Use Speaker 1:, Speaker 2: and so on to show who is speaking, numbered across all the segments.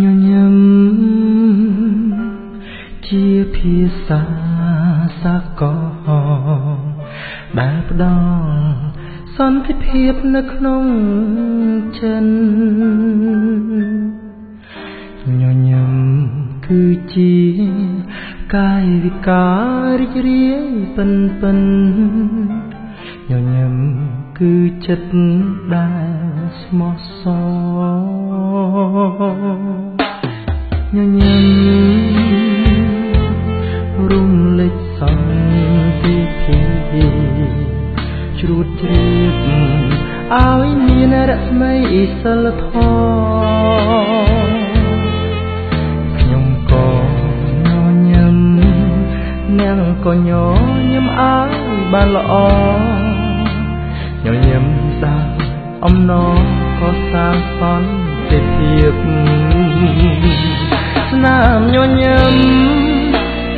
Speaker 1: ញញឹមជាភាសាសាកលដែលផ្ដល់សន្តិភាពនៅក្នុងចិនញញឹមគឺជាកាយវិការរីករាយពិនញញឹមគឺចិត្តដែលស្មោះសរញញឹមរំលេចសន្តិភាពជ្រួតជ្រាបឲ្យមានរស្មីសិលធម៌ខ្ញុំក៏ញញឹមអ្នកក៏ញញឹមឲ្យបានល្អញញឹមដាស់អំណរក៏សាងសន្តិភាពស្នាមញញឹម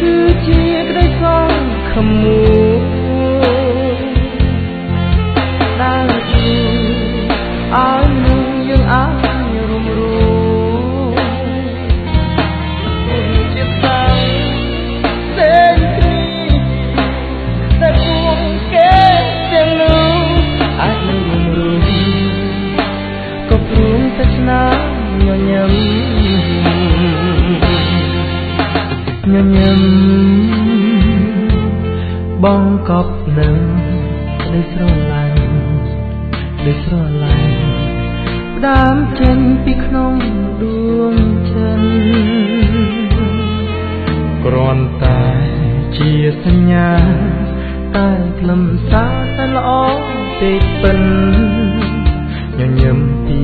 Speaker 1: គឺជាក្តីសង្ឃឹមមួយដែលជួយឲ្យមនុស្សយើងអាចរំរួលជាសាំងសេនគ្រីតែពួកគេទាំងនោះអាចនឹងរំរួលក៏ព្រមតែស្នាមញញឹមញញឹមបងកប់នឹងក្តីស្រឡាញ់ផ្ដើមចេញពីក្នុងដួងចិត្តគ្រាន់តែជាសញ្ញាតែខ្លឹមសារតែល្អពេកពិនញញឹមពី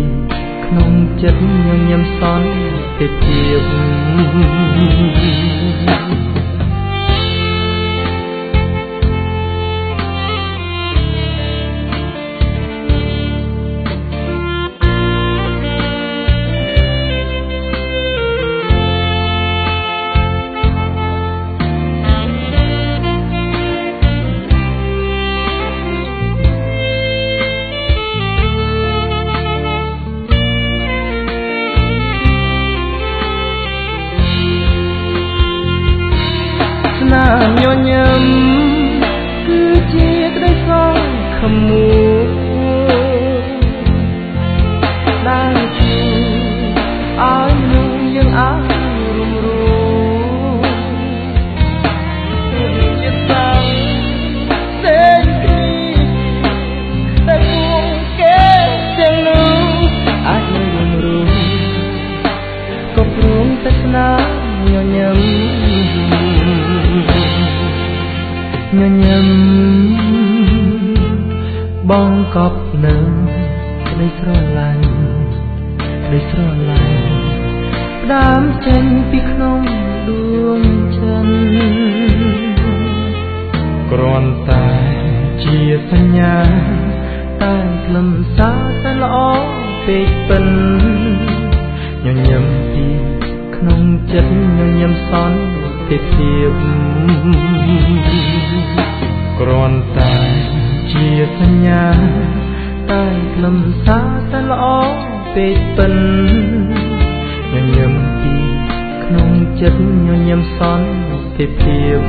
Speaker 1: ក្នុងចិត្តញញឹមសន្តិភាពញញឹមគឺជាក្តីសង្ឃឹមមួយដែលជួយឲ្យមនុស្សយើងអាចរំរួលជាសាំងសេនគ្រីតែពួកគេទាំងនោះអាចនឹងរំរួលក៏ព្រមតែស្នាមញញឹមញញឹមបងកប់នឹងក្តីស្រឡាញ់ផ្ដើមចេញពីក្នុងដួងចិត្តគ្រាន់តែជាសញ្ញាតែខ្លឹមសារតែល្អពេកពិនញញឹមពីក្នុងចិត្តញញឹមសន្តិភាពគ្រាន់តែជាសញ្ញាតែខ្លឹមសារតែល្អពេកពិនញញឹមពីក្នុងចិត្តញញឹមសន្តិភាព